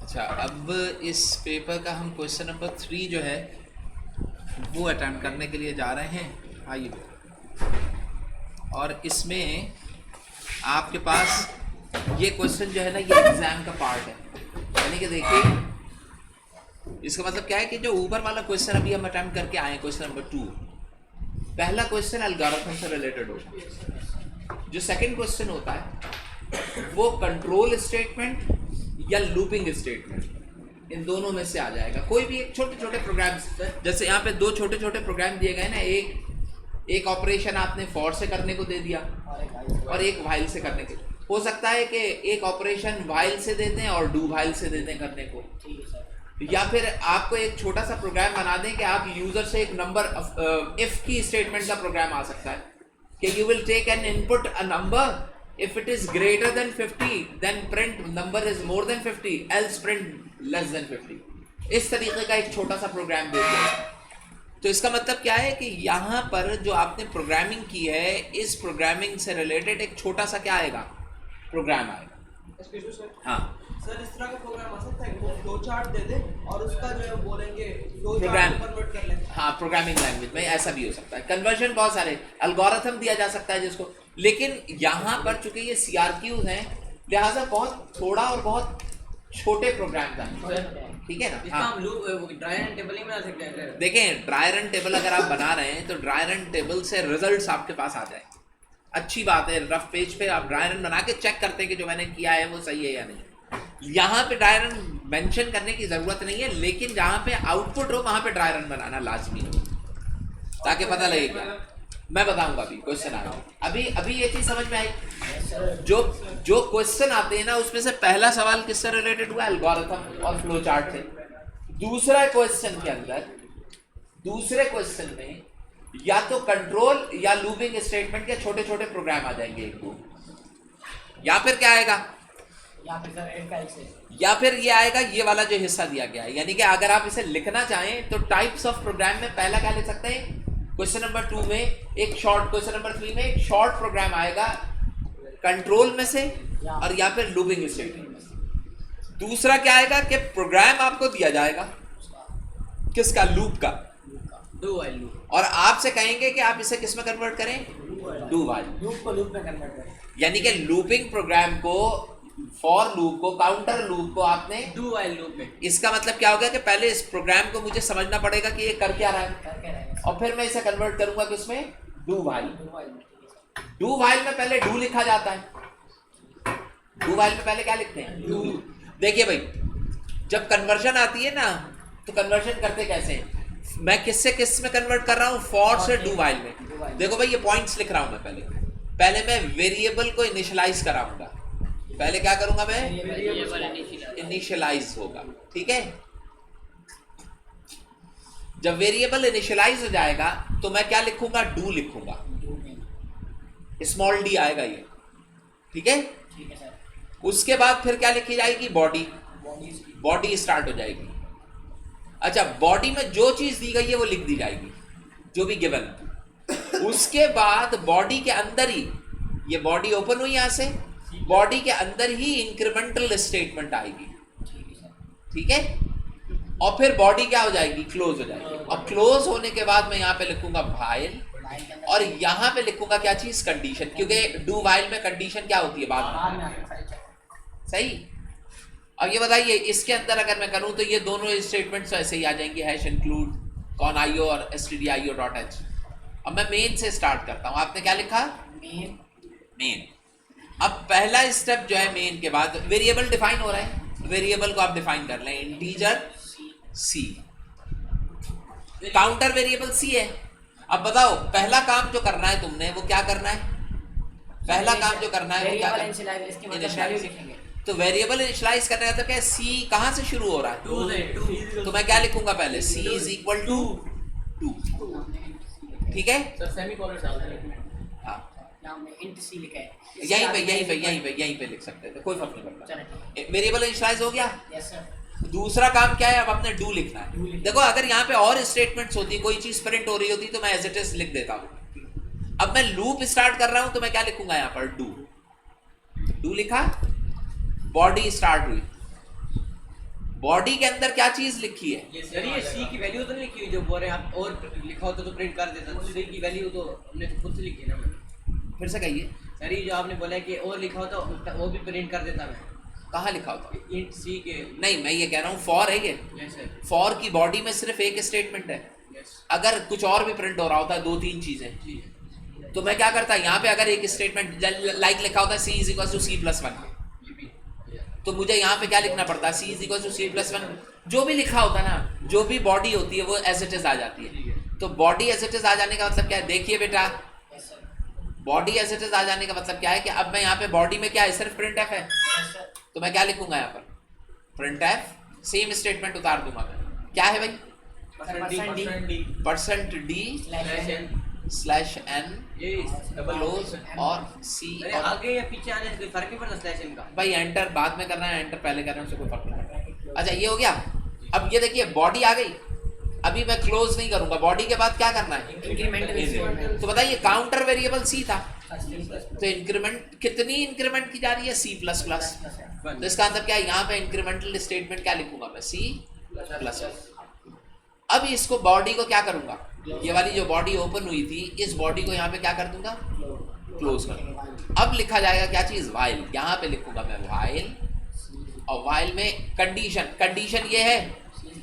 अच्छा, अब इस पेपर का हम क्वेश्चन नंबर 3 जो है वो अटेम्प्ट करने के लिए जा रहे हैं। आइए, और इसमें आपके पास ये क्वेश्चन जो है ना, ये एग्जाम का पार्ट है। यानी कि देखिए, इसका मतलब क्या है कि जो ऊपर वाला क्वेश्चन अभी हम अटेम्प्ट करके आए, क्वेश्चन नंबर 2, पहला क्वेश्चन एल्गोरिथम से रिलेटेड होगा। जो सेकंड क्वेश्चन होता है वो कंट्रोल स्टेटमेंट या लूपिंग स्टेटमेंट, इन दोनों में से आ जाएगा। कोई भी एक छोटे छोटे प्रोग्राम्स, जैसे यहाँ पे दो छोटे छोटे प्रोग्राम दिए गए ना, एक ऑपरेशन आपने फॉर से करने को दे दिया और एक व्हाइल से करने को। हो सकता है कि एक ऑपरेशन व्हाइल से देते हैं और डू व्हाइल से देते हैं करने को, या फिर आपको एक छोटा सा प्रोग्राम बना दें कि आप यूजर से एक नंबर इफ की स्टेटमेंट का प्रोग्राम आ सकता है कि you will take an input a number, if it is greater than 50 then print number is more than 50 else print less than 50। इस तरीके का एक छोटा सा प्रोग्राम दे दिया। तो इसका मतलब क्या है कि यहाँ पर जो आपने प्रोग्रामिंग की है, इस प्रोग्रामिंग से रिलेटेड एक छोटा सा क्या आएगा, प्रोग्राम आएगा। हाँ सर, इस तरह का प्रोग्राम आ सकता है कि वो फ्लो चार्ट दे दे और उसका जो है बोलेंगे फ्लो प्रोग्राम चार्ट कन्वर्ट कर ले। हाँ, प्रोग्रामिंग लैंग्वेज में ऐसा भी हो सकता है। कन्वर्जन बहुत सारे एल्गोरिथम दिया जा सकता है जिसको, लेकिन यहाँ पर चूंकि ये सीआरक्यूज हैं, लिहाजा बहुत थोड़ा और बहुत छोटे प्रोग्राम हैं। ठीक है ना। हाँ, ड्राई रन टेबल ही बना सकते हैं। देखें, ड्राई रन टेबल अगर आप बना रहे हैं तो ड्राई रन टेबल से रिजल्ट्स आपके पास आ जाए, अच्छी बात है। रफ पेज पे आप ड्राई रन बना के चेक करते हैं कि जो मैंने किया है वो सही है या नहीं। यहाँ पे ड्राई रन मेंशन करने की जरूरत नहीं है, लेकिन जहाँ पे आउटपुट हो वहां पे ड्राई रन बनाना लाजमी हो, ताकि पता लगे क्या। मैं बताऊंगा अभी क्वेश्चन आ रहा हूँ। अभी ये चीज समझ में आई। जो क्वेश्चन आते हैं ना, उसमें से पहला सवाल किससे रिलेटेड हुआ, एल्गोरिथम और फ्लो चार्ट से। दूसरे क्वेश्चन में या तो कंट्रोल या लूपिंग स्टेटमेंट के छोटे छोटे प्रोग्राम आ जाएंगे एक दो, या फिर क्या आएगा, या फिर ये आएगा ये वाला जो हिस्सा दिया गया है। यानी कि अगर आप इसे लिखना चाहें तो टाइप्स ऑफ प्रोग्राम में पहला क्या लिख सकते हैं, क्वेश्चन नंबर 2 में एक शॉर्ट, क्वेश्चन नंबर 3 में एक शॉर्ट प्रोग्राम आएगा कंट्रोल में से और या फिर लूपिंग स्टेटमेंट में से। दूसरा क्या आएगा कि प्रोग्राम आपको दिया जाएगा किसका, लूप का, डू व्हाइल लूप, और आपसे कहेंगे कि आप इसे किस में कन्वर्ट करें, डू व्हाइल लूप को लूप में कन्वर्ट करें। यानी कि लूपिंग प्रोग्राम को, फॉर लूप को, काउंटर लूप को आपने डू व्हाइल लूप में। इसका मतलब क्या होगा कि पहले इस प्रोग्राम को मुझे समझना पड़ेगा कि ये कर क्या रहा है, और फिर मैं इसे कन्वर्ट करूंगा किसमें, डू व्हाइल। डू व्हाइल में पहले डू लिखा जाता है। डू व्हाइल में पहले क्या लिखते हैं, डू। देखिए भाई, जब कन्वर्जन आती है ना, तो कन्वर्जन करते कैसे हैं, मैं किस से किस में कन्वर्ट कर रहा हूँ, फॉर से डू व्हाइल में। देखो भाई, ये पॉइंट्स लिख रहा हूं मैं। पहले मैं वेरिएबल को इनिशियलाइज कराऊंगा। पहले क्या करूंगा मैं, इनिशियलाइज होगा। ठीक है, जब वेरिएबल इनिशियलाइज हो जाएगा तो मैं क्या लिखूंगा, डू लिखूंगा, स्मॉल डी आएगा ये। ठीक है, उसके बाद फिर क्या लिखी जाएगी, बॉडी स्टार्ट हो जाएगी। अच्छा, बॉडी में जो चीज दी गई है वो लिख दी जाएगी, जो भी गिवन। उसके बाद बॉडी के अंदर ही, ये बॉडी ओपन हुई यहां से, बॉडी के अंदर ही इंक्रीमेंटल स्टेटमेंट आएगी। ठीक है, और फिर बॉडी क्या हो जाएगी, क्लोज हो जाएगी। और क्लोज होने के बाद मैं यहाँ पे लिखूंगा व्हाइल, और यहाँ पे लिखूंगा क्या चीज, कंडीशन, क्योंकि डू व्हाइल में कंडीशन क्या होती है, बाद में। सही। अब ये बताइए, इसके अंदर अगर मैं करूं तो ये दोनों स्टेटमेंट्स ऐसे ही आ जाएंगे, हैश इंक्लूड कॉन आईओ और stdio.h। अब मैं मेन से स्टार्ट करता हूं। आपने क्या लिखा, मेन। अब पहला स्टेप जो है, मेन के बाद वेरिएबल डिफाइन हो रहा है। वेरिएबल को आप डिफाइन कर लें, इंटीजर सी, काउंटर वेरिएबल सी है। अब बताओ, पहला काम जो करना है तुमने वो क्या करना है, पहला काम जो करना है वो क्या करना? तो वेरिएबल इनिशियलाइज करने का तो क्या, सी कहां से शुरू हो रहा है, तो मैं क्या लिखूंगा पहले, सी इज इक्वल टू 2। ठीक है, यहीं पे लिख सकते थे, कोई फर्क नहीं पड़ता। वेरिएबल इनिशियलाइज हो गया। दूसरा काम क्या है, अब आपने डू लिखना है। देखो, अगर यहाँ पे और स्टेटमेंट्स होती, कोई चीज प्रिंट हो रही होती, तो मैं एज इट इज लिख देता हूँ। अब मैं लूप स्टार्ट कर रहा हूं तो मैं क्या लिखूंगा यहाँ पर, डू लिखा, बॉडी स्टार्ट हुई, बॉडी के अंदर क्या चीज लिखी है? ये सर ये सी की वैल्यू तो नहीं लिखी हुई जो बोल रहे हैं आप, और लिखा होता तो प्रिंट कर देता। सी की वैल्यू तो हमने तो खुद से लिखी है ना। फिर से कहिए। सर ये जो आपने बोला है कि और लिखा होता वो भी प्रिंट कर देता मैं। कहाँ लिखा होता? इंट सी के। नहीं, मैं ये कह रहा हूँ फॉर है ये। Yes sir. फॉर की बॉडी में सिर्फ एक स्टेटमेंट है। यस अगर कुछ और भी प्रिंट हो रहा होता है, 2-3 चीजें, जी। तो मैं क्या करता, यहाँ पे अगर एक स्टेटमेंट लाइक लिखा होता है C is equal to C plus one, ये भी तो मुझे यहाँ पे क्या लिखना पड़ता है? C is equal to C plus one. जो भी लिखा होता है ना, जो भी बॉडी होती है वो एज इट इज आ जाती ठीक है। है। तो बॉडी एज इट इज आ जाने का मतलब क्या है? देखिए बेटा, yes sir. Body as it is आ जाने का मतलब क्या है कि अब मैं यहाँ पे बॉडी में क्या है, सिर्फ प्रिंट एफ है, यस सर। तो मैं क्या लिखूंगा यहाँ पर? प्रिंट एफ, सेम स्टेटमेंट उतार दूंगा मैं। क्या है भाई? Percent D slash N. Slash N ये डबल क्लोज और सी। अरे आगे या पीछे आने से कोई फर्क नहीं पड़ता स्लैश एन का। भाई एंटर बाद में करना है, एंटर पहले करना है, उससे कोई फर्क नहीं पड़ता। अच्छा ये हो गया। अब ये देखिए बॉडी आ गई, अभी मैं क्लोज नहीं करूंगा, बॉडी के बाद क्या करना है? इंक्रीमेंट। तो बताइए काउंटर वेरिएबल सी था, तो इंक्रीमेंट कितनी इंक्रीमेंट की जा रही है? C plus plus. तो इसका मतलब क्या है? यहाँ पे इंक्रीमेंटल स्टेटमेंट क्या लिखूंगा मैं? C plus. अब इसको बॉडी को क्या करूंगा? ये वाली जो बॉडी ओपन हुई थी, इस बॉडी को यहाँ पे क्या कर दूंगा? क्लोज कर दूंगा। अब लिखा जाएगा क्या चीज? वाइल। यहाँ पे लिखूंगा मैं वाइल, और वाइल में कंडीशन ये है,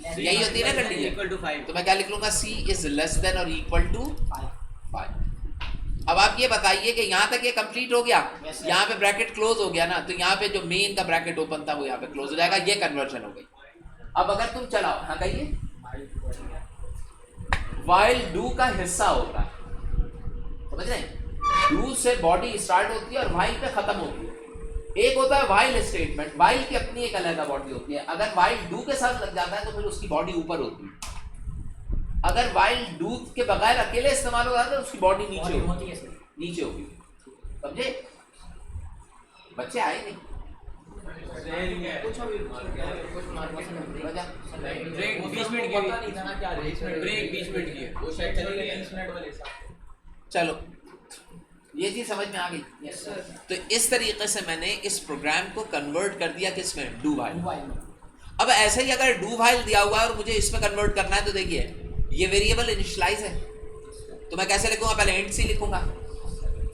यही होती है ना कंडीशन। Equal to 5। तो मैं क्या लिख लूंगा? सी इज लेस देन और इक्वल टू 5। अब आप ये बताइए कि यहाँ तक ये कंप्लीट हो गया, Yes, sir. यहाँ पे ब्रैकेट क्लोज हो गया ना, तो यहाँ पे जो मेन का ब्रैकेट ओपन था वो यहाँ पे क्लोज हो जाएगा। ये कन्वर्जन हो गई। अब अगर तुम चलाओ, हाँ कहिए, वाइल डू का हिस्सा होता है, समझ रहे हैं? डू से बॉडी स्टार्ट होती है और वाइल पे खत्म होती है। एक होता है वाइल स्टेटमेंट, वाइल की अपनी एक अलग बॉडी होती है। अगर वाइल डू के साथ लग जाता है तो फिर उसकी बॉडी ऊपर होती है। अगर वाइल डू के बगैर अकेले इस्तेमाल हो जाता है तो उसकी बॉडी नीचे होगी, नीचे होगी। समझे? बच्चे आए नहीं? ब्रेक 20 मिनट की ब्रेक 20 मिनट की है। वो शायद चलेगी 30 मिनट वाले साथ। चलो ये चीज समझ में आ गई। Yes sir. तो इस तरीके से मैंने इस प्रोग्राम को कन्वर्ट कर दिया किसमें? Do while. अब ऐसे ही अगर डू वाइल दिया हुआ है और मुझे इसमें कन्वर्ट करना है, तो देखिए ये वेरिएबल इनिशियलाइज है, तो मैं कैसे लिखूंगा? पहले इंट सी लिखूंगा।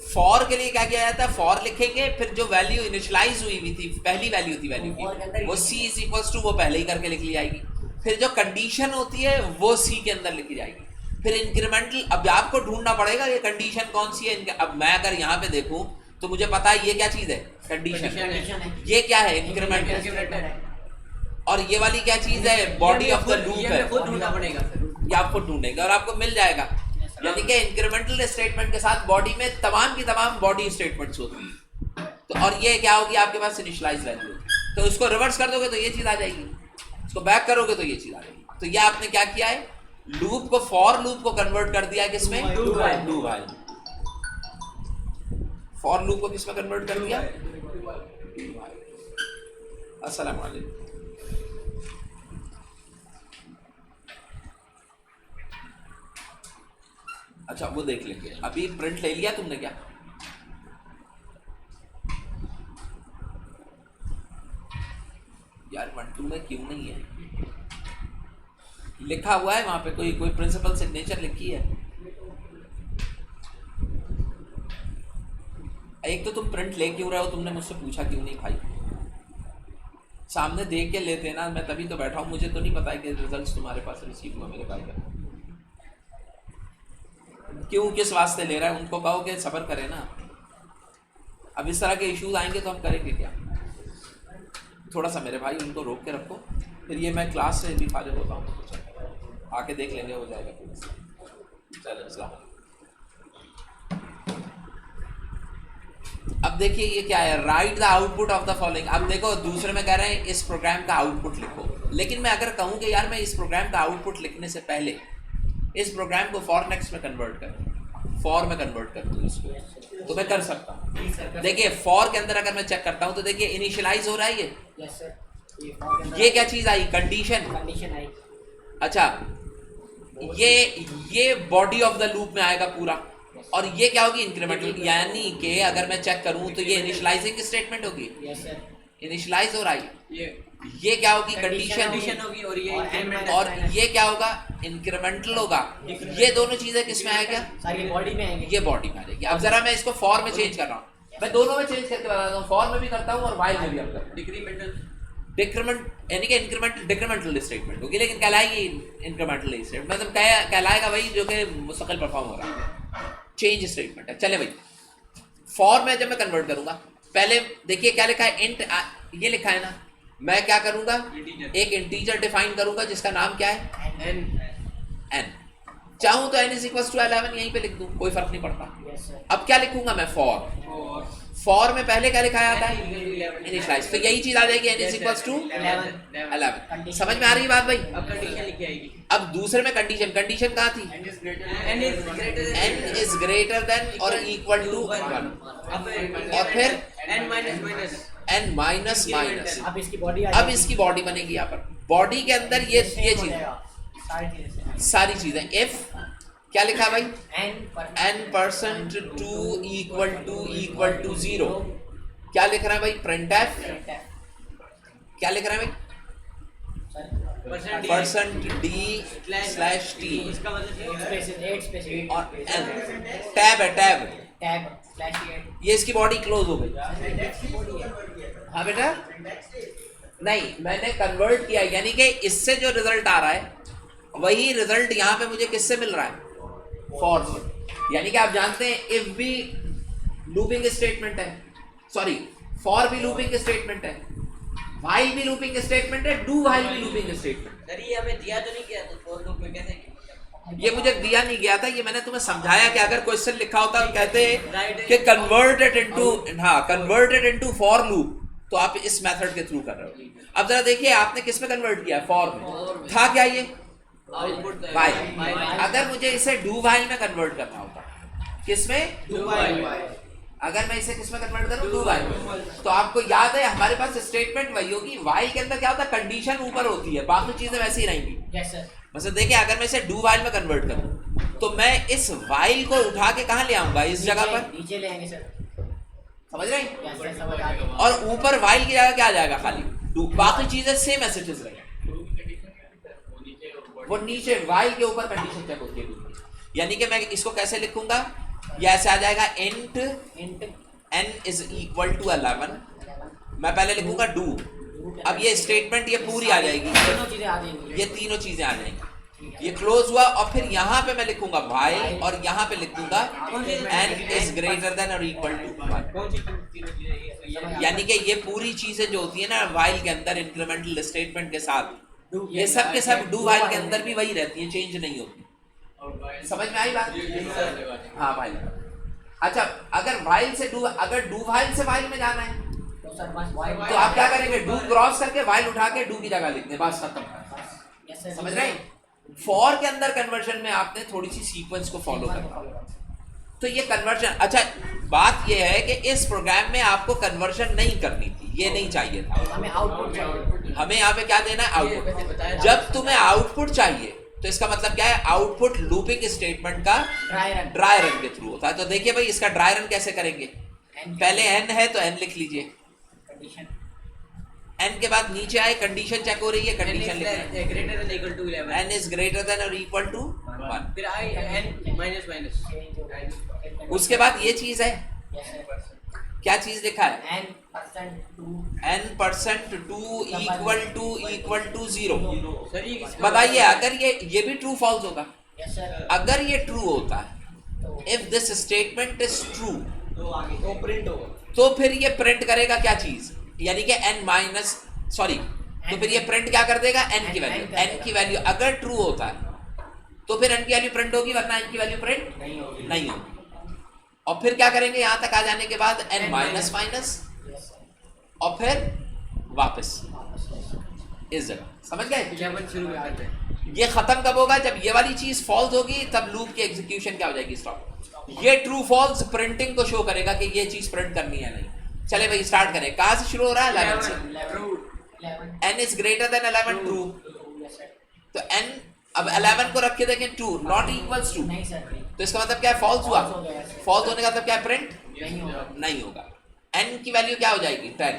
फॉर के लिए क्या किया जाता है? फॉर लिखेंगे, फिर जो वैल्यू इनिशियलाइज हुई हुई थी, पहली वैल्यू थी वैल्यू की, वो सी इज इक्वल्स टू वो पहले ही करके लिख ली जाएगी। फिर जो कंडीशन होती है वो सी के अंदर लिखी जाएगी। फिर इंक्रीमेंटल, अब आपको ढूंढना पड़ेगा ये कंडीशन कौन सी है। अब मैं अगर यहाँ पे देखूं तो मुझे पता है ये क्या चीज है? कंडीशन। ये क्या है? इंक्रीमेंटल। और ये वाली क्या चीज है? बॉडी ऑफ द लूप है। खुद ढूंढना पड़ेगा सर। ये आपको ढूंढेंगे और आपको मिल जाएगा। यानी कि इंक्रीमेंटल स्टेटमेंट के साथ बॉडी में तमाम की तमाम बॉडी स्टेटमेंट्स होती हैं। तो और ये क्या होगी? आपके पास इनिशियलाइज वैल्यू। तो इसको रिवर्स कर दोगे तो ये चीज आ जाएगी, इसको बैक करोगे तो ये चीज आ जाएगी। तो ये आपने क्या किया है? लूप को, फॉर लूप को कन्वर्ट कर दिया है किसमें? Do while. फॉर लूप को किसमें कन्वर्ट कर दिया? अस्सलाम वालेकुम। अच्छा वो देख लेंगे। अभी प्रिंट ले लिया तुमने क्या? यार 1-2 में क्यों नहीं है? लिखा हुआ है वहां पे, कोई प्रिंसिपल सिग्नेचर लिखी है। एक तो तुम प्रिंट ले क्यों रहे हो? तुमने मुझसे पूछा क्यों नहीं भाई? सामने देख के लेते ना, मैं तभी तो बैठा हूँ। मुझे तो नहीं पता है कि रिजल्ट्स तुम्हारे पास रिसीव हुआ मेरे भाई का। क्यों, किस वास्ते ले रहा है? उनको कहो कि सब्र करें ना। अब इस तरह के इश्यूज आएंगे तो हम करेंगे क्या? थोड़ा सा मेरे भाई उनको रोक के रखो, फिर ये मैं क्लास से भी फारिग होता हूँ, आके देख लेंगे, हो जाएगा। चलो अब देखिए ये क्या है? Right the output of the following. अब देखो दूसरे में कह रहे हैं इस प्रोग्राम का आउटपुट लिखो, लेकिन मैं अगर कहूँ कि यार मैं इस प्रोग्राम का आउटपुट लिखने से पहले इस प्रोग्राम को फॉर नेक्स्ट में कन्वर्ट कर, फॉर में कन्वर्ट कर दूँ इसको, तो मैं कर सकता हूँ। देखिए फॉर के अंदर अगर मैं चेक करता हूँ तो देखिए इनिशियलाइज हो रहा है ये। Yes sir. ये क्या चीज आई? कंडीशन। कंडीशन आई। अच्छा ये बॉडी ऑफ द लूप में आएगा पूरा, और ये क्या होगी? इंक्रीमेंटल। यानी कि अगर मैं चेक करूं तो ये इनिशियलाइजिंग स्टेटमेंट होगी। Yes sir. इनिशियलाइज हो रहा है, ये ये क्या होगी कंडीशन कंडीशन, होगी और ये और n increment और minus। ये क्या होगा इंक्रीमेंटल होगा। ये दोनों चीजें किस में आएगा, सर ये बॉडी में आएंगे। ये बॉडी में आ जाएगी। अब जरा मैं इसको फॉर में चेंज कर रहा हूँ, मैं दोनों में चेंज करके बताता हूँ, फॉर में भी करता हूँ और वाइल में भी करता हूँ। डिक्रीमेंटल डिक्रीमेंट यानी कि इंक्रीमेंटल डिक्रीमेंटल स्टेटमेंट होगी, लेकिन कहलाएगी इंक्रीमेंटल स्टेटमेंट, मतलब कहलाएगा वही जो कि मुस्तकिल परफॉर्म हो रहा है, चेंज स्टेटमेंट है। चले भाई, फॉर में जब मैं कन्वर्ट करूंगा, पहले देखिए क्या लिखा है, इंट ये लिखा है ना, मैं क्या करूंगा, एक इंटीजर डिफाइन करूंगा जिसका नाम क्या है एन n। चाहूं तो n इज इक्वल टू 11 यहीं पे लिख दूं, कोई फर्क नहीं पड़ता। Yes sir. अब क्या लिखूंगा मैं, फॉर। और फॉर में पहले क्या लिखा जाता है, 11 इनिशियलाइज, तो यही चीज आ जाएगी n इज इक्वल टू 11। समझ में आ रही है बात भाई। अब कंडीशन लिखी आएगी अब दूसरे में कंडीशन, कंडीशन कहाँ थी, n is greater n is greater than और इक्वल टू 1, और फिर n minus minus n minus minus. अब इसकी बॉडी आ अब जाएगी। इसकी बॉडी बनेगी यहाँ पर, बॉडी के अंदर ये same हो चीज, जाएगा, सारी चीजें सारी चीजें, इफ क्या लिखा है भाई, n n% इक्वल टू 0, क्या लिख रहा है भाई, प्रिंट एफ, क्या लिख रहा है भाई, %d/t, इसका मतलब स्पेसेस 8 स्पेसेस और n टैब है, टैब, टैग /8 ये इसकी बॉडी क्लोज हो गई। हाँ बेटा, नहीं मैंने कन्वर्ट किया, यानी कि इससे जो रिजल्ट आ रहा है वही रिजल्ट यहाँ पे मुझे किससे मिल रहा है, फॉर से। यानी कि आप जानते हैं इफ भी लूपिंग स्टेटमेंट है, सॉरी फॉर भी लूपिंग स्टेटमेंट है, व्हाइल भी लूपिंग स्टेटमेंट है, डू व्हाइल भी लूपिंग स्टेटमेंट। सर ये हमें दिया तो नहीं किया तो फॉर लूप में कैसे ये मुझे दिया नहीं गया था, ये मैंने तुम्हें समझाया कि अगर क्वेश्चन लिखा होता तो कहते कि कन्वर्टेड इनटू, हाँ कन्वर्टेड इनटू फॉर लूप, तो आप इस मेथड के थ्रू कर रहे हो। अब जरा देखिए आपने किस में कन्वर्ट किया, फॉर में था क्या ये आउटपुट व्हाइल। अगर मुझे इसे डू व्हाइल में कन्वर्ट करना होता, किसमें, अगर मैं इसे किसमें कन्वर्ट करूं, डू व्हाइल में, तो आपको याद है हमारे पास स्टेटमेंट वही होगी, व्हाइल के अंदर क्या होता है, कंडीशन ऊपर होती है, बाकी चीजें वैसी ही रहेंगी। Yes sir. मतलब देखिए अगर मैं इसे डू व्हाइल में कन्वर्ट करूं तो मैं इस व्हाइल को उठा के कहां ले आऊंगा, इस जगह पर, नीचे ले आएंगे सर। समझ रहे हैं, यस सर समझ आ गया। और ऊपर व्हाइल की जगह क्या आ जाएगा, खाली डू, बाकी चीजें सेम एज इट इज रहेंगी, वो नीचे व्हाइल के ऊपर कंडीशन चेक होती है। यानी कि मैं इसको कैसे लिखूंगा, ये ऐसे आ जाएगा int n is equal to 11, मैं पहले लिखूंगा डू, अब ये स्टेटमेंट ये पूरी आ जाएगी, तीनों चीजें आ जाएंगी। ये तीनों चीजें आ जाएंगी, ये क्लोज हुआ, और फिर यहाँ पे मैं लिखूंगा व्हाइल और यहाँ पे लिखूंगा n इज ग्रेटर देन और इक्वल टू 1। कौन सी तीनों चीजें ये यानी कि ये पूरी चीजें जो होती है ना व्हाइल के अंदर इंक्रीमेंटल स्टेटमेंट के साथ, ये सब के सब डू व्हाइल के अंदर भी वही रहती है, चेंज नहीं होती। समझ में आई बात, हाँ भाई। अच्छा अगर व्हाइल से डू, अगर डू व्हाइल से व्हाइल में जाना है तो सर बस वाई तो आप क्या करेंगे, डू क्रॉस करके व्हाइल उठा के डू की जगह लिख दें, बस खत्म। Yes sir. समझ रहे हैं, फॉर के अंदर कन्वर्जन में आपने थोड़ी सी सीक्वेंस को फॉलो करना, तो ये कन्वर्जन। अच्छा बात ये है कि इस प्रोग्राम में आपको कन्वर्जन नहीं करनी थी, ये नहीं चाहिए था, हमें आउटपुट चाहिए। हमें यहाँ पे क्या देना है, आउटपुट। जब तुम्हें आउटपुट चाहिए तो इसका मतलब क्या है, आउटपुट लूपिंग स्टेटमेंट का ड्राई रन के थ्रू होता है। तो देखिए भाई इसका ड्राई रन कैसे करेंगे, पहले n है तो n लिख लीजिए, कंडीशन n के बाद नीचे आए कंडीशन चेक हो रही है, कंडीशन लिख रहे हैं greater than equal to 11 n is greater than और इक्वल टू 1। फिर I n minus minus change हो गया। उसके बाद ये चीज है, यस सर। क्या चीज लिखा है, n% n% 2 equal to 0। Sir ये किसका बताइए अगर ये भी ट्रू फॉल्स होगा, यस सर। अगर ये ट्रू होता है, तो if this statement is true, तो प्रिंट होगा, तो फिर ये प्रिंट करेगा क्या चीज, यानी कि n माइनस सॉरी, तो फिर ये प्रिंट क्या कर देगा, n की वैल्यू। n की वैल्यू अगर ट्रू होता है तो फिर n की वैल्यू प्रिंट होगी, वरना n की वैल्यू प्रिंट नहीं होगी। नहीं होगी। और फिर क्या करेंगे, यहां तक आ जाने के बाद n minus minus, yes sir. और फिर वापस इस जगह। समझ गए, 11 शुरू करते हैं। ये खत्म कब होगा, जब ये वाली चीज फॉल्स होगी, तब लूप की एग्जीक्यूशन क्या हो जाएगी, स्टॉप। ये ट्रू फॉल्स प्रिंटिंग को शो करेगा कि ये चीज प्रिंट करनी है नहीं। चले भाई स्टार्ट करें, कहां से शुरू हो रहा है, 11 से। 11 n is greater then 11 true, yes sir. तो n अब 11 को रख के देखें, ट्रू नॉट इक्वल्स टू, नहीं सर नहीं। तो इसका मतलब क्या है, फॉल्स हुआ। False हो गया, sir। फॉल्स होने का मतलब क्या है, प्रिंट नहीं होगा। नहीं होगा। n की वैल्यू क्या हो जाएगी, 10,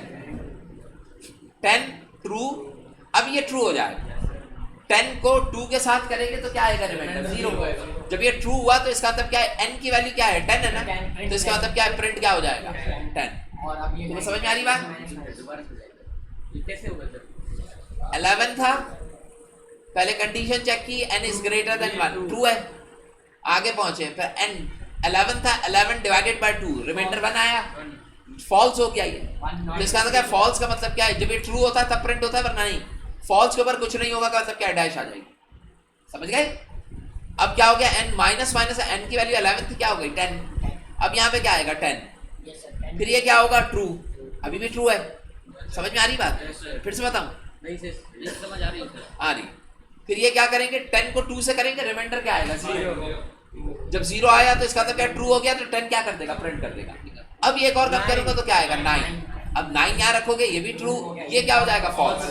10 ट्रू, अब ये ट्रू हो जाएगा। 10 को 2 के साथ करेंगे तो क्या आएगा रिमाइंडर 0। जब ये ट्रू हुआ तो इसका मतलब क्या है, n की वैल्यू क्या है 10 है ना, तो इसका मतलब क्या है प्रिंट क्या हो जाएगा 10। और अब ये तुम्हें समझ में आ रही बात? दोबारा से जाएगा। ये कैसे होगा जब 11 था, पहले कंडीशन चेक की n is greater then 1, true है, आगे पहुंचे, फिर n 11 था, 11 डिवाइडेड बाय 2 रिमाइंडर 1 आया, फॉल्स हो गया ये। तो इसका मतलब क्या, फॉल्स का मतलब क्या है, जब ये ट्रू होता है तब प्रिंट होता है, वरना नहीं। फॉल्स के ऊपर कुछ नहीं होगा का मतलब क्या, डैश आ जाएगी। समझ गए? अब क्या हो गया, n माइनस माइनस n की वैल्यू 11 थी, क्या हो गई 10। अब यहाँ पे क्या आएगा 10, Yes, sir. 10. फिर ये क्या होगा ट्रू, अभी भी ट्रू है। समझ में आ रही बात? फिर से बताऊं? नहीं से ये समझ आ रही है सर। आ रही। फिर ये क्या करेंगे, 10 को 2 से करेंगे, रिमाइंडर क्या आएगा 0। जब 0 आया तो इसका मतलब क्या, ट्रू हो गया, तो 10 क्या कर देगा, प्रिंट कर देगा। अब ये एक और काम करूंगा तो क्या आएगा 9। अब 9 यहाँ रखोगे, ये भी ट्रू, ये क्या हो जाएगा फॉल्स,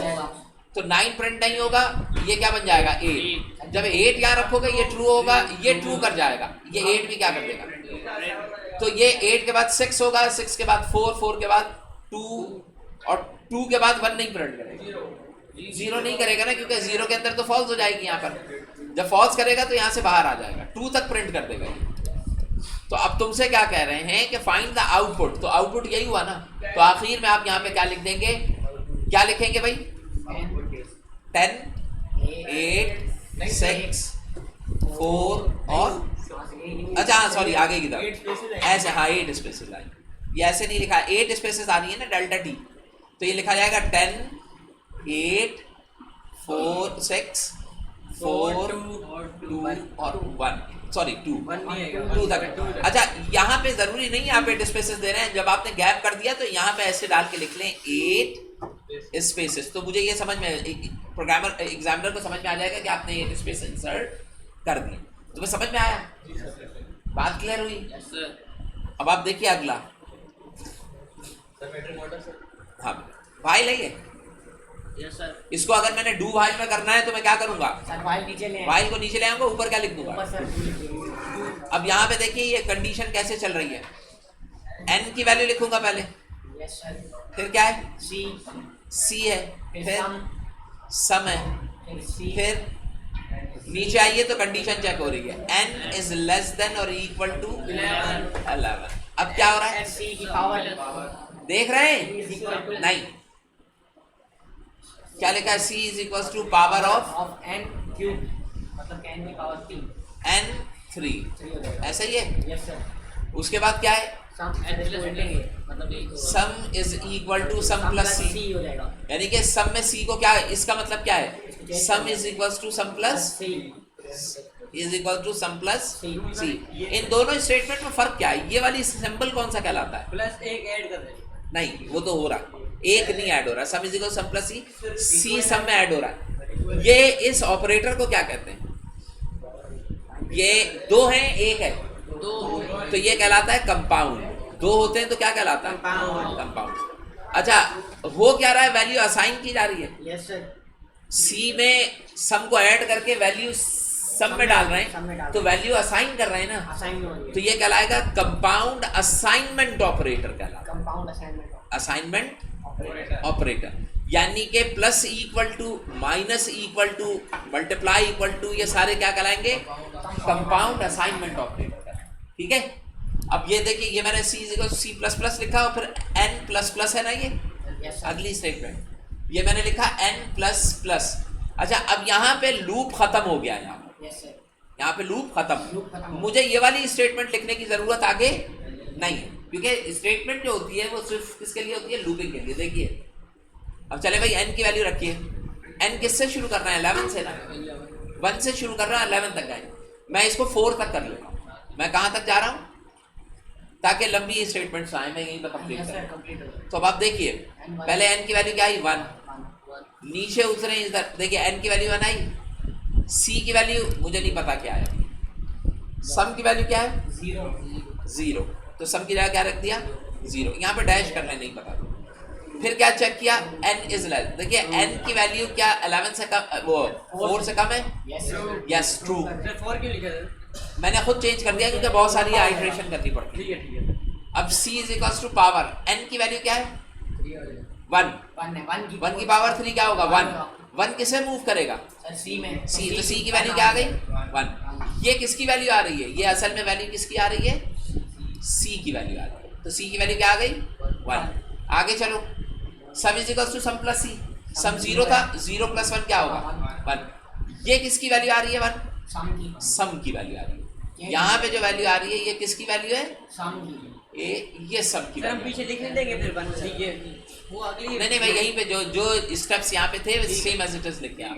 तो 9 प्रिंट नहीं होगा, ये क्या बन जाएगा 8। जब 8 यहाँ रखोगे ये ट्रू होगा, ये ट्रू कर जाएगा, ये 8 भी क्या कर देगा, तो ये 8 के बाद 6 होगा, 6 के बाद 4, 4 के बाद 2 और 2 के बाद 1 नहीं प्रिंट करेगा, 0 नहीं करेगा ना, क्योंकि 0 के अंदर तो फॉल्स हो जाएगी यहाँ पर। जब फॉल्स करेगा तो यहाँ से बाहर आ जाएगा, 2 तक प्रिंट कर देगा ये। तो अब तुमसे क्या कह रहे हैं कि फाइंड द आउटपुट, तो आउटपुट यही हुआ ना, तो आखिर में आप यहाँ पे क्या लिख देंगे, क्या लिखेंगे भाई 10 8 6 4 और अच्छा हाँ सॉरी आगे की तरफ ऐसे, हाँ 8 स्पेसेस आई, ये ऐसे नहीं लिखा, 8 स्पेसेस आ रही है ना डेल्टा टी, तो ये लिखा जाएगा 10 8 4 6 4 2 और 1, सॉरी 2 2 तक। अच्छा यहाँ पे जरूरी नहीं आप 8 स्पेसेस दे रहे हैं, जब आपने गैप कर दिया तो यहाँ पे ऐसे डाल के लिख लें 8 स्पेसेस, तो मुझे ये समझ में, प्रोग्रामर एग्जामिनर को समझ में आ जाएगा कि आपने 8 स्पेस इंसर्ट कर दिए। तुम्हें समझ में आया, बात क्लियर हुई? अब आप देखिए अगला, हाँ भाई लइए, यस सर। इसको अगर मैंने डू वाइल में करना है तो मैं क्या करूंगा, सर वाइल नीचे ले आए। वाइल को नीचे ले आऊंगा, ऊपर क्या लिख दूंगा। ऊपर सर अब यहाँ पे देखिए ये कंडीशन कैसे चल रही है, n की वैल्यू लिखूंगा पहले, यस सर। फिर क्या है सी c है, फिर फिर सम सम है, फिर सी फिर नीचे आइए तो कंडीशन चेक हो रही है, n इज लेस देन और इक्वल टू 11। अब क्या हो रहा है, सी की पावर देख रहे हैं? नहीं, क्या लिखा है, c is equal to power of of n cube, मतलब n की पावर 3 n 3, 3 हो जाएगा। ऐसा ही है। Yes sir. उसके बाद क्या है, सम इसको उल्टेंगे, मतलब sum is equal to sum plus C, C हो जाएगा। यानी कि सम में सी को क्या है, इसका मतलब क्या है, sum is equal to sum plus C is equal to sum plus C. C. इन दोनों स्टेटमेंट में फर्क क्या है, ये वाली सिंबल कौन सा कहलाता है, प्लस एक ऐड कर देंगे। नहीं वो तो हो रहा है, एक नहीं ऐड हो रहा, sum is equal sum plus C, C sum में ऐड हो रहा है। ये इस ऑपरेटर को क्या कहते हैं, ये दो हैं एक है, तो ये कहलाता है कंपाउंड, दो होते हैं तो क्या कहलाता है कंपाउंड। अच्छा हो क्या रहा है, वैल्यू असाइन की जा रही है, यस सर। सी में सम को ऐड करके वैल्यू सम में डाल रहे सम में हैं, डाल तो वैल्यू असाइन कर रहे हैं ना, असाइन हो रही है। तो ये कहलाएगा कंपाउंड असाइनमेंट ऑपरेटर कहलाता कंपाउंड असाइनमेंट है, असाइनमेंट ऑपरेटर, यानी कि plus equal to minus equal to multiply equal to, ये सारे क्या कहलाएंगे, कंपाउंड असाइनमेंट ऑपरेटर। ठीक है, अब ये देखिए, ये मैंने सी प्लस प्लस लिखा और फिर एन प्लस प्लस है ना, ये यस सर। अगली स्टेटमेंट ये मैंने लिखा एन प्लस प्लस। अच्छा अब यहाँ पे लूप खत्म हो गया, यहाँ यस सर। यहाँ पे लूप खत्म, लूप खत्म। मुझे ये वाली स्टेटमेंट लिखने की जरूरत आगे नहीं है, क्योंकि स्टेटमेंट जो होती है वो सिर्फ किसके लिए होती है, लूपिंग के लिए। देखिए अब चले भाई n की वैल्यू रखिए, n किससे शुरू कर रहे हैं, 11 से ना, 1 से शुरू कर रहा है 11 तक जाए, मैं इसको 4 तक कर लेता हूँ। मैं कहाँ तक जा रहा हूँ, ताकि लंबी स्टेटमेंट्स आए, मैं यहीं पर कंप्लीट यस सर, करूँ। कंप्लीट हो गया। तो अब आप देखिए, पहले n की वैल्यू क्या आई 1, नीचे उतरे इधर, देखिए n की वैल्यू 1 आई, c की वैल्यू मुझे नहीं पता क्या है, सम की वैल्यू क्या है 0, तो सम की जगह क्या रख दिया 0, यहाँ पे डैश करना नहीं पता। फिर क्या चेक किया, n इज लेस, देखिए n की वैल्यू क्या 11 से कम, वो 4 से कम है, yes sir. Yes true, sir 4 क्यों लिखा सर? मैंने खुद चेंज कर दिया क्योंकि बहुत सारी आइटरेशन करनी पड़ती है। ठीक है अब c is equal to power, n की वैल्यू क्या है वन, वन वन की पावर 3 क्या होगा? वन। वन किसे मूव करेगा? सर सी में सी, तो सी की वैल्यू क्या आ गई? वन। ये किसकी वैल्यू आ रही है? ये असल में वैल्यू किसकी आ रही है? सी की वैल्यू आ रही है। तो सी की वैल्यू क्या आ गई? वन। आगे चलो, sum is equal to sum plus C. Sum 0 था, 0 प्लस 1 क्या होगा? 1। ये किसकी वैल्यू आ रही है? 1। सम की सम की वैल्यू आ रही है। यहाँ पे जो वैल्यू आ रही है ये किसकी वैल्यू है? सम की ये सम की सर हम वैल्यू। पीछे लिख नहीं देंगे फिर वन ठीक है वो अगली नहीं नहीं भाई, यहीं पे जो जो स्टेप्स यहाँ पे थे सेम एज इट इज लिख के आओ।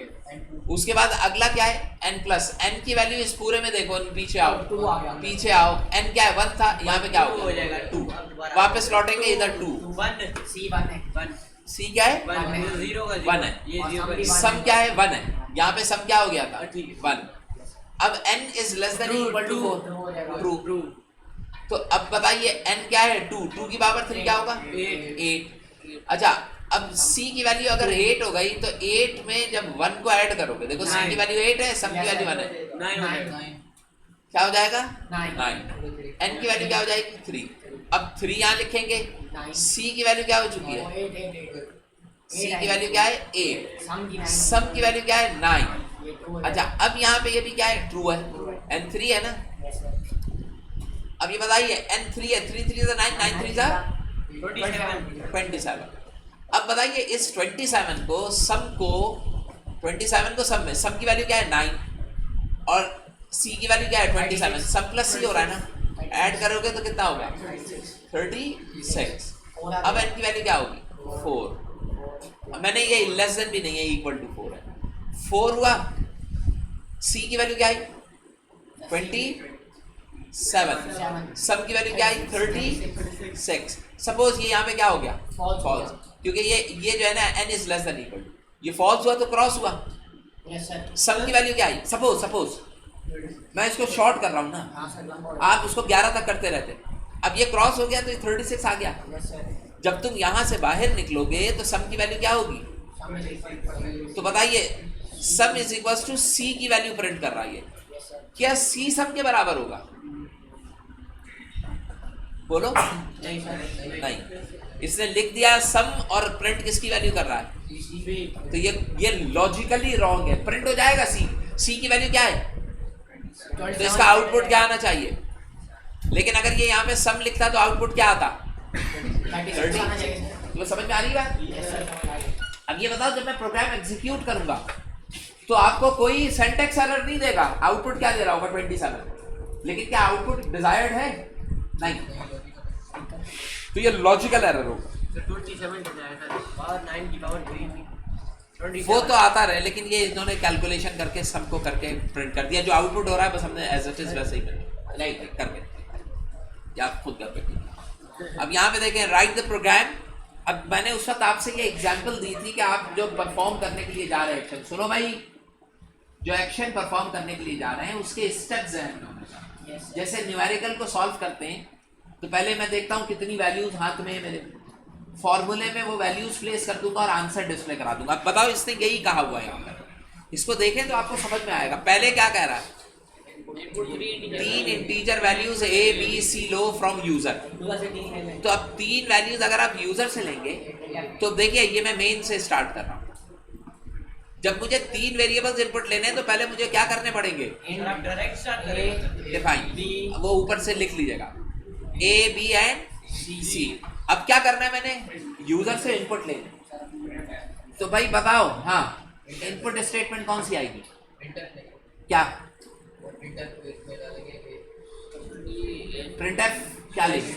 उसके बाद अगला क्या है? n plus. n की वैल्यू इस पूरे में देखो, पीछे आओ, 2 आ गया पीछे आओ। n क्या है? 1 था, यहाँ पे क्या हो हो जाएगा गया? 2 2। वापस लौटेंगे इधर 2। वन सी वन है वन c क्या है? वन जीरो का वन है। ये और जीरो सम का भी वन सम क्या है? 1 है। यहाँ पे सम क्या हो गया था? ठीक है। 1। अब n is less than equal to 4। हो जाएगा ट्रू। तो अब बताइए n क्या है? 2। 2 की पावर 3 क्या होगा? 8। अच्छा, अब c की वैल्यू अगर 8 हो गई तो 8 में जब 1 को ऐड करोगे, देखो c की वैल्यू 8 है, सम की वैल्यू 1 है, 9 हो जाएगा क्या हो जाएगा? 9 9। n की वैल्यू क्या हो जाएगी? 3। अब 3 यहाँ लिखेंगे। c की वैल्यू क्या हो चुकी है? 8 c की वैल्यू क्या है? 8। सम की सम की वैल्यू क्या है? 9। ये 2 अच्छा, अब यहाँ पे ये भी क्या है? ट्रू है। n 3 है ना। अब ये बताइए, n 3 है, 3 3 9, 9 3 27। अब बताइए इस 27 को सम को, 27 को सम में, सम की वैल्यू क्या है? 9 और c की वैल्यू क्या है? 27। सम प्लस c हो रहा है ना, ऐड करोगे तो कितना होगा? 36। अब n की वैल्यू क्या होगी? 4। मैंने ये लेस देन भी नहीं है, इक्वल टू 4 है। 4 हुआ। c की वैल्यू क्या है? 27। सम की वैल्यू क्या है? 36। सपोज ये यहाँ पे क्या हो गया? False हो गया। क्योंकि ये जो है ना n is less than equal to, ये फॉल्स हुआ तो क्रॉस हुआ। यस सर सम की वैल्यू क्या आई? सपोज मैं इसको शॉर्ट कर रहा हूँ ना, हां सर आप उसको 11 तक करते रहते। अब ये क्रॉस हो गया तो ये 36 आ गया। यस सर जब तुम यहाँ से बाहर निकलोगे तो सम की वैल्यू क्या होगी? सम तो बताइए, सम इज इक्वल टू सी की वैल्यू प्रिंट कर रहा है ये। यस सर क्या सी सम के बराबर होगा? बोलो। नहीं सर नहीं, इसने लिख दिया सम और प्रिंट किसकी वैल्यू कर रहा है? तो ये लॉजिकली रॉन्ग है। प्रिंट हो जाएगा सी की वैल्यू क्या है? तो इसका आउटपुट क्या आना चाहिए? लेकिन अगर ये यहाँ पे सम लिखता तो आउटपुट क्या आता? 36 आना चाहिए सर तो समझ में आ रही बात? यस सर अब ये बताओ, जब मैं प्रोग्राम एग्जीक्यूट करूंगा तो आपको कोई सिंटैक्स एरर नहीं देगा। आउटपुट क्या दे रहा होगा? 27। लेकिन क्या आउटपुट डिजायर्ड है? नहीं। तो ये लॉजिकल एरर होगा। 27 हो जाएगा पावर 9 की पावर 3 वो तो आता रहे, लेकिन ये इन्होंने कैलकुलेशन करके सबको करके प्रिंट कर दिया। जो आउटपुट हो रहा है बस हमने एज इट इज वैसे ही करके या आप खुद करके। अब यहाँ पे देखें, राइट द प्रोग्राम। अब मैंने उस वक्त आपसे ये एग्जांपल दी थी कि आप जो परफॉर्म करने के लिए जा रहे हैं एक्शन, सुनो भाई, जो एक्शन परफॉर्म करने के लिए जा रहे हैं उसके स्टेप्स हैं होने चाहिए। यस जैसे न्यूमेरिकल को सॉल्व करते हैं तो पहले मैं देखता हूँ कितनी वैल्यूज हाथ में है मेरे, फॉर्मूले में वो वैल्यूज प्लेस कर दूंगा और आंसर डिस्प्ले करा दूंगा। अब बताओ, इसने यही कहा हुआ है यहाँ पर, इसको देखें तो आपको समझ में आएगा। पहले क्या कह रहा है? 3 integer values A B C लो फ्रॉम यूजर। तो अब 3 वैल्यूज अगर आप यूजर से लेंगे तो देखिए, ये मैं मेन से स्टार्ट कर रहा हूँ। जब मुझे 3 वेरिएबल्स इनपुट लेने हैं तो पहले मुझे क्या करने पड़ेंगे? डायरेक्ट स्टार्ट करें डिफाइन, वो ऊपर से लिख लीजिएगा, ए बी एंड सी। अब क्या करना है? मैंने यूजर से इनपुट लेने। तो भाई बताओ, हाँ, इनपुट स्टेटमेंट कौन सी आएगी? क्या? प्रिंटफ क्या लेंगे?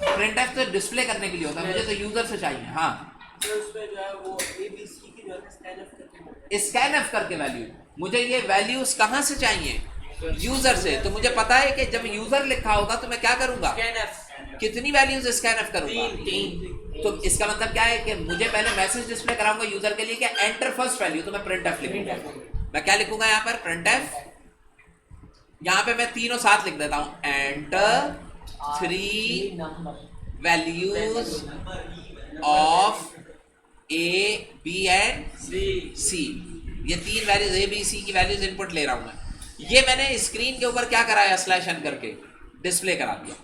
प्रिंटफ तो डिस्प्ले करने के लिए होता है, मुझे तो यूजर से चाहिए। हाँ, तो उसमें जो है वो ABC की जो है स्कैनफ करके वैल्यू, मुझे ये वैल्यूज कहाँ से चाहिए? यूजर से। तो मुझे पता है कि जब यूजर लिखा होगा तो मैं क्या करूंगा? कितनी वैल्यूज स्कैनफ करूंगा? 3। तो इसका मतलब क्या है कि मुझे पहले मैसेज डिस्प्ले कराऊंगा यूजर के लिए कि एंटर फर्स्ट वैल्यू, तो मैं प्रिंटफ लिखूंगा। मैं क्या लिखूंगा यहाँ पर? प्रिंटफ। यहाँ पे मैं तीनों साथ लिख देता हूँ, enter 3 values of A B and C. ये 3 वैल्यूज ए बी सी की वैल्यूज इनपुट ले रहा हूं मैं। ये मैंने स्क्रीन के ऊपर क्या कराया? स्लैश एन करके डिस्प्ले करा दिया।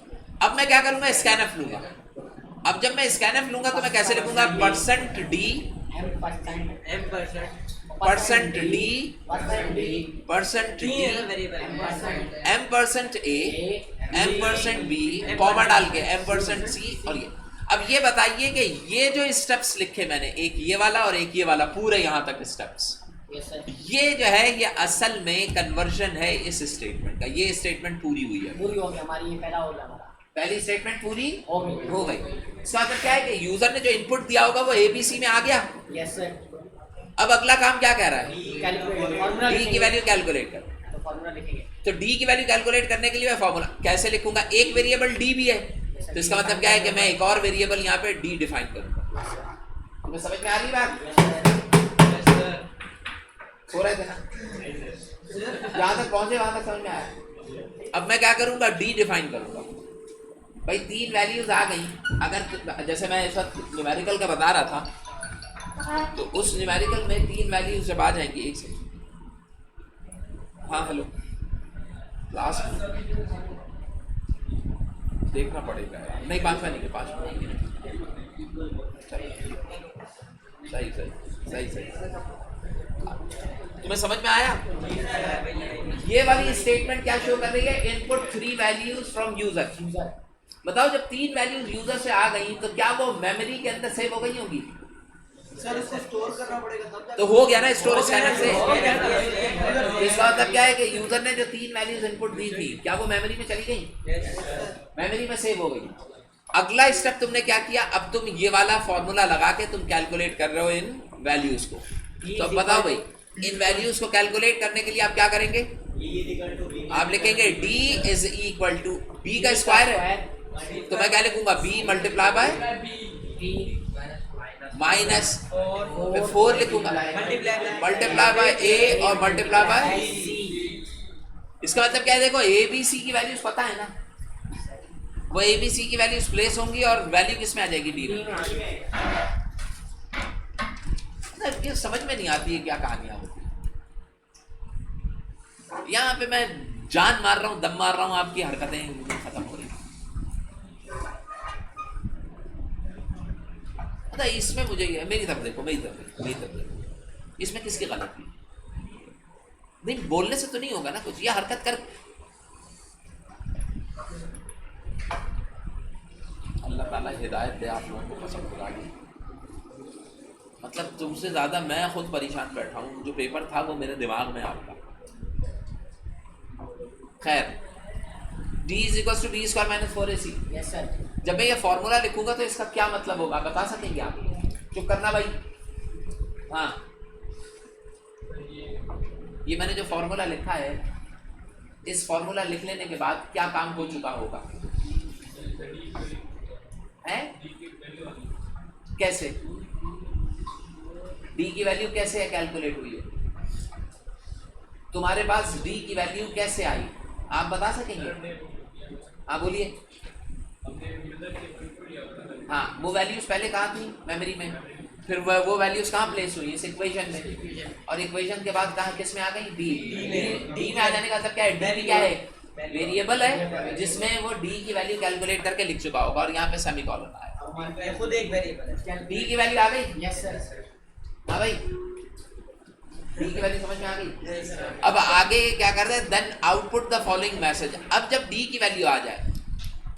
अब मैं क्या करूंगा? स्कैनफ लूंगा। अब जब मैं स्कैनफ लूंगा तो मैं कैसे लिखूंगा percent D M% percent D %D percent तीन डी है ना variable M% A M% B comma डाल के M% C और ये। अब ये बताइए कि ये जो स्टेप्स लिखे मैंने, एक ये वाला और एक ये वाला, पूरे यहाँ तक स्टेप्स, यस सर ये जो है ये असल में कन्वर्जन है इस स्टेटमेंट का। ये स्टेटमेंट पूरी हुई है, पूरी हो गई हमारी, ये पैदा हो गया हमारा, पहली स्टेटमेंट पूरी हो गई। हो गई। इसका मतलब क्या है कि यूजर ने जो इनपुट दिया होगा वो एबीसी में आ गया। यस सर अब अगला काम क्या कह रहा है, कैलकुलेट फार्मूला डी की वैल्यू कैलकुलेट कर। तो फार्मूला लिखेंगे तो डी की वैल्यू कैलकुलेट करने के लिए मैं फॉर्मूला कैसे लिखूंगा, एक वेरिएबल डी भी है, तो इसका मतलब क्या है कि मैं एक और वेरिएबल यहाँ पे डी डिफाइन करूंगा। तुम्हें समझ में आ रही बात, हो रहे थे ना, जहां तक पहुंचे वहां तक समझ में आया। अब मैं क्या करूंगा, डी डिफाइन करूंगा। भाई तीन वैल्यूज आ गई, अगर जैसे मैं इस वक्त न्यूमेरिकल का बता रहा था, तो उस न्यूमेरिकल में तीन वैल्यूज जब आ जाएंगी, एक सेकंड, हाँ हेलो, लास्ट देखना पड़ेगा यार, नहीं पांचवा नहीं है, पांचवा सही सही सही सही। तुम्हें समझ में आया? ये वाली स्टेटमेंट क्या शो कर रही है, इनपुट 3 वैल्यूज फ्रॉम यूजर। बताओ जब 3 वैल्यूज यूजर से आ गई तो क्या वो मेमोरी के अंदर सेव हो गई होंगी? सर इसको स्टोर करना पड़ेगा तब तो हो गया ना स्टोर स्कैनर से। इसका मतलब क्या है कि यूजर ने जो 3 वैल्यूज इनपुट दी थी, क्या वो मेमोरी में चली गई? मेमोरी में सेव हो गई। अगला स्टेप तुमने क्या किया, अब तुम ये वाला फॉर्मूला लगा के तुम कैलकुलेट कर रहे हो इन वैल्यूज को। तो अब बताओ भाई, इन वैल्यूज को कैलकुलेट करने के लिए आप क्या करेंगे, आप लिखेंगे d is equal to b का स्क्वायर है, तो मैं क्या लिखूंगा, b मल्टीप्लाई बाय माइनस 4 लिखूंगा, मल्टीप्लाई बाय a और मल्टीप्लाई बाय। इसका मतलब क्या है, देखो ए बी सी की वैल्यूज पता है ना, वो ए बी सी की वैल्यूज प्लेस होंगी और वैल्यू किस में आ जाएगी, डी में। ये समझ में नहीं आती है क्या कहानियां होती है। यहाँ पे मैं जान मार रहा हूँ, दम मार रहा हूँ, आपकी हरकतें खत्म हो रही हैं। इसमें मुझे ये, मेरी तरफ देखो, मेरी तरफ देखो, इसमें किसकी गलती? नहीं बोलने से तो नहीं होगा ना कुछ, या हरकत कर। अल्लाह ताला हिदायत दे आप लोगों को, पसंद खुदा की। मतलब तुमसे ज्यादा मैं खुद परेशान बैठा हूँ, जो पेपर था वो मेरे दिमाग में आपका। खैर, d is equal to B square minus 4ac। Yes sir जब मैं ये फॉर्मूला लिखूंगा तो इसका क्या मतलब होगा, बता सकेंगे आप? चुप करना भाई। हाँ, ये मैंने जो फॉर्मूला लिखा है, इस फॉर्मूला लिख लेने के बाद क्या काम हो चुका होगा है? कैसे d की वैल्यू कैसे कैलकुलेट हुई है, तुम्हारे पास d की वैल्यू कैसे आई, आप बता सकेंगे? हाँ बोलिए। हाँ, वो वैल्यूज पहले कहाँ थी, मेमोरी में, फिर वो वैल्यूज कहाँ प्लेस हुई, इस इक्वेशन में, और इक्वेशन के बाद कहाँ किस में आ गई, डी में आ जाने का मतलब क्या है, डी भी क्या है, वेरिएबल है जिसमें वो डी की वैल्यू कैलकुलेट करके लिख चुका होगा, और यहाँ पे सेमीकोलन आया, खुद एक वेरिएबल है, डी की वैल्यू आ गई। यस सर हाँ भाई, डी की वैल्यू समझ में आ गई। अब आगे क्या करते हैं, then output the following message. अब जब डी की वैल्यू आ जाए,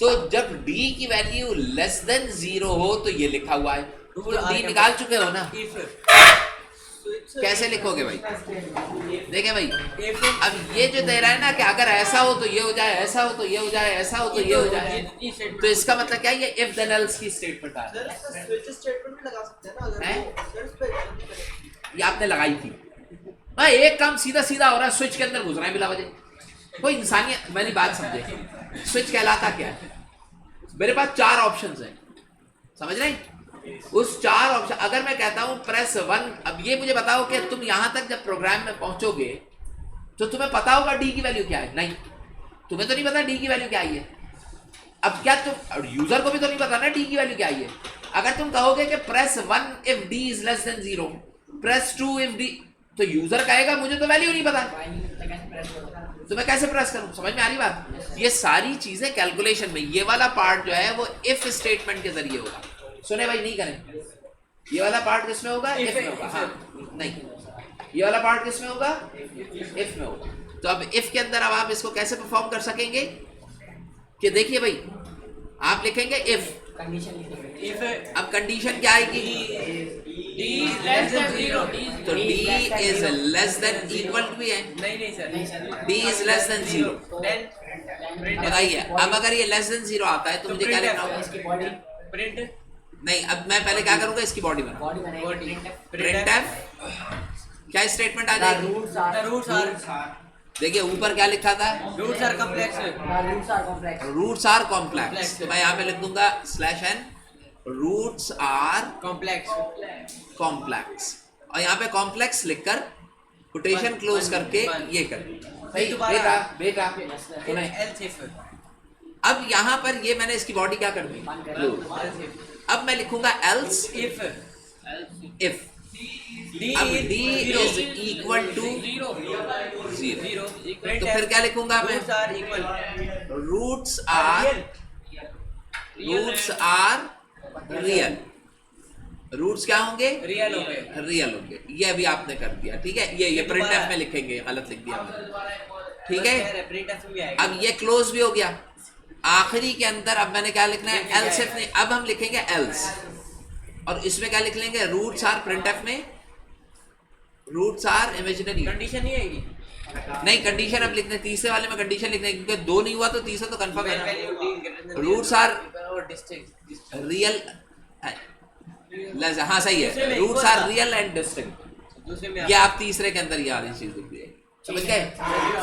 तो जब डी की वैल्यू लेस देन 0 हो तो ये लिखा हुआ है, तो डी निकाल चुके हो ना, कैसे लिखोगे भाई? देखें भाई, अब ये जो दे रहा है ना कि अगर ऐसा हो तो ये हो जाए, ऐसा हो तो ये हो जाए, ऐसा हो तो ये हो जाए, तो इसका मतलब क्या है, ये इफ देन एल्स की स्टेटमेंट आ रही है। स्विच स्टेटमेंट भी लगा सकते हैं ना, अगर हैं? वो सर इस पे ये आपने लगाई थी। हाँ, एक काम सीधा सीधा हो रहा है, स्विच के अंदर घुस रहा है बिला वजह। कोई इंसानियत मेरी बात समझे, स्विच कहलाता क्या है? मेरे पास 4 ऑप्शंस हैं, समझ रहे हैं? उस 4 ऑप्शन, अगर मैं कहता हूं प्रेस 1, अब ये मुझे बताओ कि तुम यहां तक जब प्रोग्राम में पहुंचोगे तो तुम्हें पता होगा डी की वैल्यू क्या है? नहीं, तुम्हें तो नहीं पता डी की वैल्यू क्या आई है। अब क्या तुम, यूजर को भी तो नहीं पता ना डी की वैल्यू क्या आई है। अगर तुम कहोगे कि press 1 if D is less then 0, press 2 if D, तो यूजर कहेगा मुझे तो वैल्यू नहीं पता। तो मैं कैसे प्रेस करूं? समझ में आ रही बात? ये सारी चीजें कैलकुलेशन में, ये वाला पार्ट जो है वो इफ स्टेटमेंट के जरिए होगा। सुने भाई, नहीं करें। ये वाला पार्ट किसमें होगा? इफ में होगा। हाँ, नहीं, ये वाला पार्ट किसमें होगा? इफ में होगा। तो अब इफ के अंदर अब आप इसको कैसे परफॉर्म कर सकेंगे कि देखिए भाई, आप लिखेंगे इफ, कंडीशन लिखेंगे। इफ अब कंडीशन क्या आएगी? D less than 0 तो D is less than equal to भी है, नहीं sir D is less than 0। then बताइए, अब अगर ये लेस देन 0 आता है तो मुझे क्या लिखना होगा? इसकी बॉडी print नहीं, अब मैं पहले क्या करूंगा? इसकी बॉडी बना, बॉडी बनाएंगे। प्रिंट एफ, क्या स्टेटमेंट आ जाएगी? रूट्स the roots are देखिए ऊपर क्या लिखा था? roots are complex complex. Roots are complex. तो मैं यहाँ पे लिख दूंगा /n, roots are complex complex, और यहाँ पे कॉम्प्लेक्स लिखकर कोटेशन क्लोज करके ये कर भाई। बेटा बेटा सुने, else if अब यहाँ पर ये मैंने इसकी बॉडी क्या कर दी? else if अब मैं लिखूंगा एल्स if इफ। D अब is D is equal to 0, तो फिर क्या लिखूंगा मैं? roots are equal roots are real. Roots क्या होंगे? real हो गए रियल होंगे। ये अभी आपने कर दिया, ठीक है। ये प्रिंट एफ में लिखेंगे, गलत लिख दिया मैंने, ठीक है। print f में भी आएगा अब ये क्लोज भी हो गया। आखिरी के अंदर अब मैंने क्या लिखना है? एल्स इफ नहीं, अब हम लिखेंगे एल्स, और इसमें क्या लिख लेंगे? रूट्स आर, प्रिंट एफ में रूट्स आर इमेजिनरी। कंडीशन नहीं आएगी नहीं, कंडीशन अब लिखने, तीसरे वाले में कंडीशन लिखने, क्योंकि 2 नहीं हुआ तो तीसरा तो कंफर्म है ना। Roots are रियल, हाँ सही है, roots are real and distinct. दूसरे में ये आप तीसरे के अंदर ये वाली चीज लिख दी, समझ गए?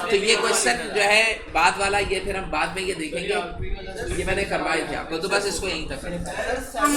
तो ये क्वेश्चन जो है बाद वाला, ये फिर हम बाद में ये देखेंगे, ये मैंने करवाए थे आपको, तो बस इसको यहीं तक आप